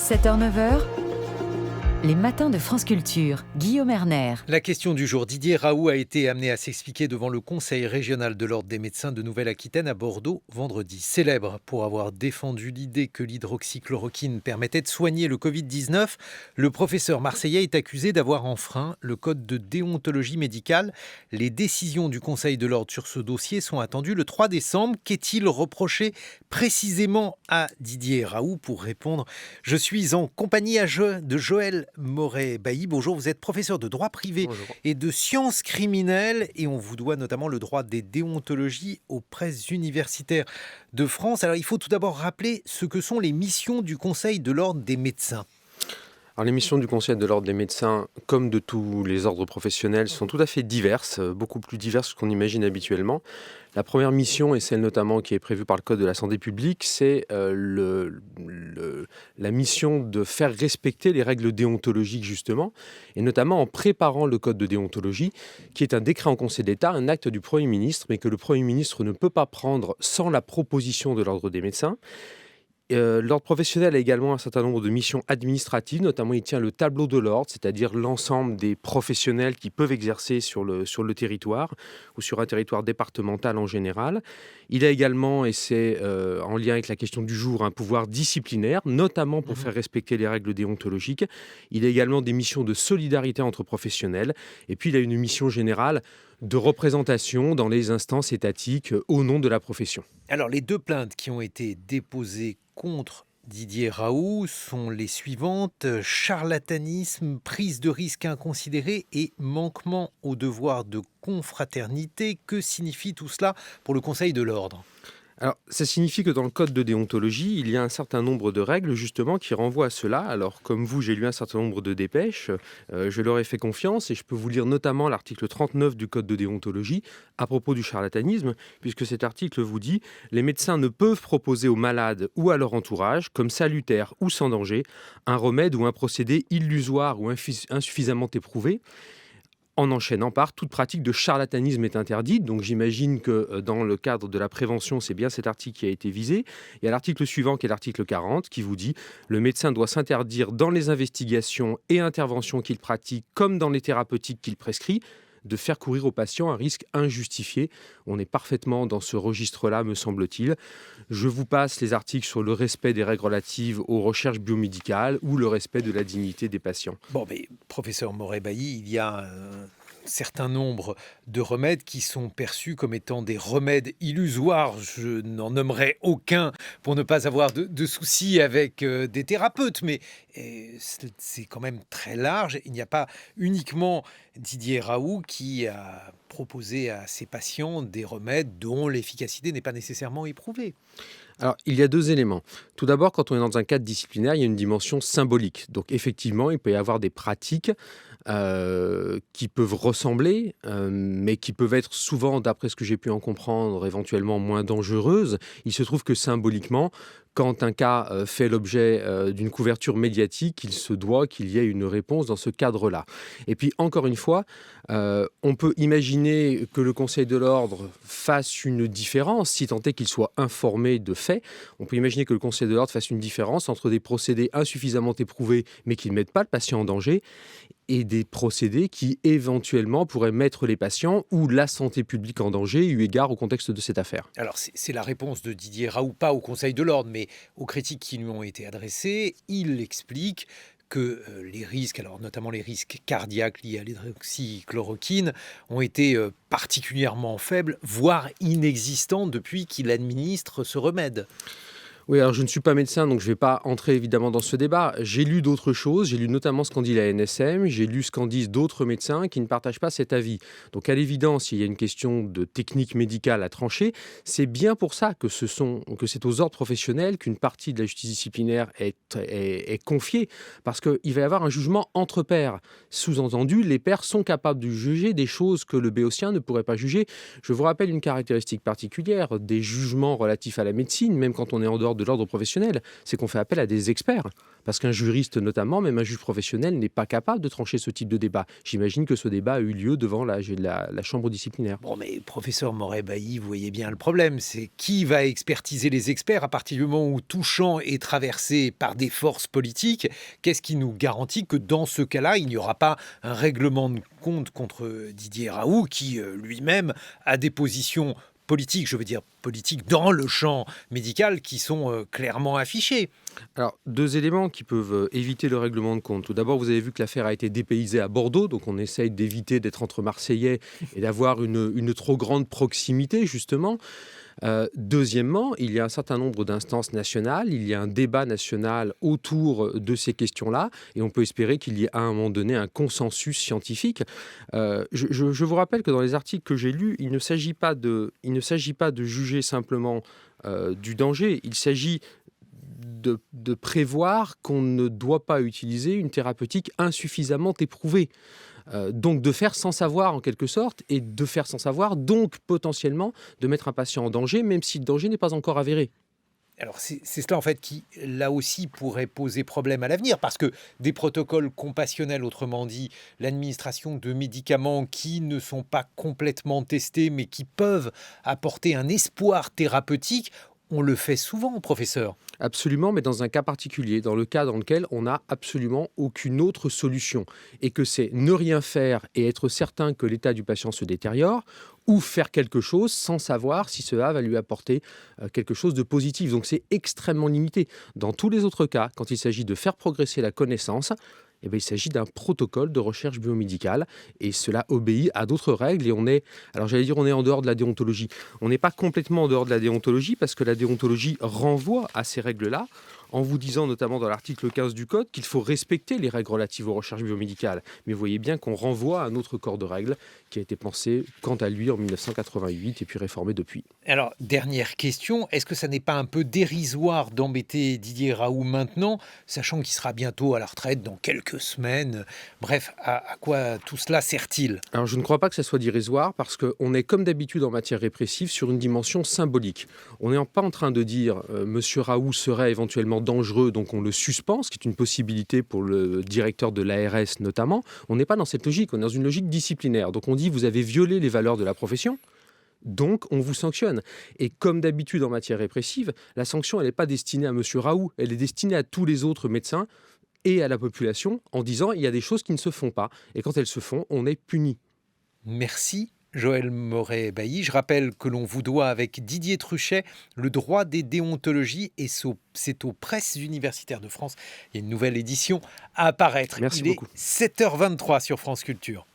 7h-9h, les matins de France Culture. Guillaume Erner. La question du jour. Didier Raoult a été amené à s'expliquer devant le Conseil régional de l'Ordre des médecins de Nouvelle-Aquitaine à Bordeaux vendredi. Célèbre pour avoir défendu l'idée que l'hydroxychloroquine permettait de soigner le Covid-19, le professeur marseillais est accusé d'avoir enfreint le code de déontologie médicale. Les décisions du Conseil de l'Ordre sur ce dossier sont attendues le 3 décembre. Qu'est-il reproché précisément à Didier Raoult? Pour répondre, je suis en compagnie de Joël Moret-Bailly. Bonjour, vous êtes professeur de droit privé. Bonjour. Et de sciences criminelles et on vous doit notamment le droit des déontologies aux presses universitaires de France. Alors il faut tout d'abord rappeler ce que sont les missions du Conseil de l'Ordre des médecins. Alors, les missions du Conseil de l'Ordre des médecins, comme de tous les ordres professionnels, sont tout à fait diverses, beaucoup plus diverses que qu'on imagine habituellement. La première mission, et celle notamment qui est prévue par le Code de la santé publique, c'est la mission de faire respecter les règles déontologiques, justement, et notamment en préparant le Code de déontologie, qui est un décret en Conseil d'État, un acte du Premier ministre, mais que le Premier ministre ne peut pas prendre sans la proposition de l'Ordre des médecins. L'ordre professionnel a également un certain nombre de missions administratives, notamment il tient le tableau de l'ordre, c'est-à-dire l'ensemble des professionnels qui peuvent exercer sur le territoire ou sur un territoire départemental en général. Il a également, et c'est en lien avec la question du jour, un pouvoir disciplinaire, notamment pour faire respecter les règles déontologiques. Il a également des missions de solidarité entre professionnels, et puis il a une mission générale de représentation dans les instances étatiques au nom de la profession. Alors les deux plaintes qui ont été déposées contre Didier Raoult sont les suivantes: charlatanisme, prise de risque inconsidérée et manquement au devoir de confraternité. Que signifie tout cela pour le Conseil de l'Ordre ? Alors, ça signifie que dans le code de déontologie, il y a un certain nombre de règles justement qui renvoient à cela. Alors, comme vous, j'ai lu un certain nombre de dépêches, je leur ai fait confiance et je peux vous lire notamment l'article 39 du code de déontologie à propos du charlatanisme, puisque cet article vous dit « Les médecins ne peuvent proposer aux malades ou à leur entourage, comme salutaire ou sans danger, un remède ou un procédé illusoire ou insuffisamment éprouvé ». En enchaînant par toute pratique de charlatanisme est interdite. Donc j'imagine que dans le cadre de la prévention, c'est bien cet article qui a été visé. Il y a l'article suivant qui est l'article 40 qui vous dit « Le médecin doit s'interdire dans les investigations et interventions qu'il pratique comme dans les thérapeutiques qu'il prescrit de faire courir aux patients un risque injustifié ». On est parfaitement dans ce registre-là, me semble-t-il. Je vous passe les articles sur le respect des règles relatives aux recherches biomédicales ou le respect de la dignité des patients. Bon, mais professeur Moret-Bailly, il y a un certain nombre de remèdes qui sont perçus comme étant des remèdes illusoires. Je n'en nommerai aucun pour ne pas avoir de soucis avec des thérapeutes, mais c'est quand même très large. Il n'y a pas uniquement Didier Raoult qui a proposé à ses patients des remèdes dont l'efficacité n'est pas nécessairement éprouvée. Alors, il y a deux éléments. Tout d'abord, quand on est dans un cadre disciplinaire, il y a une dimension symbolique. Donc, effectivement, il peut y avoir des pratiques qui peuvent ressembler, mais qui peuvent être souvent, d'après ce que j'ai pu en comprendre, éventuellement moins dangereuses. Il se trouve que symboliquement, quand un cas fait l'objet d'une couverture médiatique, il se doit qu'il y ait une réponse dans ce cadre-là. Et puis, encore une fois, on peut imaginer que le Conseil de l'Ordre fasse une différence, si tant est qu'il soit informé de faits. On peut imaginer que le Conseil de l'Ordre fasse une différence entre des procédés insuffisamment éprouvés, mais qui ne mettent pas le patient en danger, et des procédés qui, éventuellement, pourraient mettre les patients ou la santé publique en danger, eu égard au contexte de cette affaire. Alors, c'est la réponse de Didier Raoult, pas au Conseil de l'Ordre, mais aux critiques qui lui ont été adressées. Il explique que les risques, alors notamment les risques cardiaques liés à l'hydroxychloroquine, ont été particulièrement faibles, voire inexistants depuis qu'il administre ce remède. Oui, alors je ne suis pas médecin, donc je ne vais pas entrer évidemment dans ce débat. J'ai lu d'autres choses, j'ai lu notamment ce qu'en dit la NSM, j'ai lu ce qu'en disent d'autres médecins qui ne partagent pas cet avis. Donc à l'évidence, il y a une question de technique médicale à trancher. C'est bien pour ça que c'est aux ordres professionnels qu'une partie de la justice disciplinaire est confiée, parce qu'il va y avoir un jugement entre pairs. Sous-entendu, les pairs sont capables de juger des choses que le béotien ne pourrait pas juger. Je vous rappelle une caractéristique particulière des jugements relatifs à la médecine, même quand on est en dehors de l'ordre professionnel, c'est qu'on fait appel à des experts. Parce qu'un juriste notamment, même un juge professionnel, n'est pas capable de trancher ce type de débat. J'imagine que ce débat a eu lieu devant la chambre disciplinaire. Bon, mais professeur Moret-Bailly, vous voyez bien le problème, c'est qui va expertiser les experts à partir du moment où tout champ est traversé par des forces politiques? Qu'est-ce qui nous garantit que dans ce cas-là, il n'y aura pas un règlement de compte contre Didier Raoult qui lui-même a des positions politiques, je veux dire politiques dans le champ médical qui sont clairement affichées? Alors, deux éléments qui peuvent éviter le règlement de compte. Tout d'abord, vous avez vu que l'affaire a été dépaysée à Bordeaux, donc on essaye d'éviter d'être entre Marseillais et d'avoir une trop grande proximité, justement. Deuxièmement, il y a un certain nombre d'instances nationales, il y a un débat national autour de ces questions-là, et on peut espérer qu'il y ait à un moment donné un consensus scientifique. Je vous rappelle que dans les articles que j'ai lus, il ne s'agit pas de juger simplement du danger, il s'agit de prévoir qu'on ne doit pas utiliser une thérapeutique insuffisamment éprouvée. Donc de faire sans savoir en quelque sorte, et de faire sans savoir, donc potentiellement de mettre un patient en danger, même si le danger n'est pas encore avéré. Alors c'est cela en fait qui, là aussi, pourrait poser problème à l'avenir, parce que des protocoles compassionnels, autrement dit, l'administration de médicaments qui ne sont pas complètement testés, mais qui peuvent apporter un espoir thérapeutique, on le fait souvent, professeur. Absolument, mais dans un cas particulier, dans le cas dans lequel on n'a absolument aucune autre solution, et que c'est ne rien faire et être certain que l'état du patient se détériore, ou faire quelque chose sans savoir si cela va lui apporter quelque chose de positif. Donc c'est extrêmement limité. Dans tous les autres cas, quand il s'agit de faire progresser la connaissance, eh bien, il s'agit d'un protocole de recherche biomédicale et cela obéit à d'autres règles et on est en dehors de la déontologie. On n'est pas complètement en dehors de la déontologie parce que la déontologie renvoie à ces règles-là en vous disant notamment dans l'article 15 du Code qu'il faut respecter les règles relatives aux recherches biomédicales. Mais vous voyez bien qu'on renvoie à un autre corps de règles qui a été pensé quant à lui en 1988 et puis réformé depuis. Alors, dernière question, est-ce que ça n'est pas un peu dérisoire d'embêter Didier Raoult maintenant, sachant qu'il sera bientôt à la retraite dans quelques semaines? Bref, à quoi tout cela sert-il? Alors je ne crois pas que ça soit dérisoire parce qu'on est comme d'habitude en matière répressive sur une dimension symbolique. On n'est pas en train de dire Monsieur Raoult serait éventuellement dangereux, donc on le suspend, ce qui est une possibilité pour le directeur de l'ARS notamment. On n'est pas dans cette logique, on est dans une logique disciplinaire. Donc on dit vous avez violé les valeurs de la profession, donc on vous sanctionne. Et comme d'habitude en matière répressive, la sanction elle n'est pas destinée à Monsieur Raoult, elle est destinée à tous les autres médecins et à la population en disant il y a des choses qui ne se font pas. Et quand elles se font, on est puni. Merci. Joël Moret-Bailly, je rappelle que l'on vous doit avec Didier Truchet le droit des déontologies et c'est aux presses universitaires de France. Il y a une nouvelle édition à apparaître. Merci Il est beaucoup. 7h23 sur France Culture.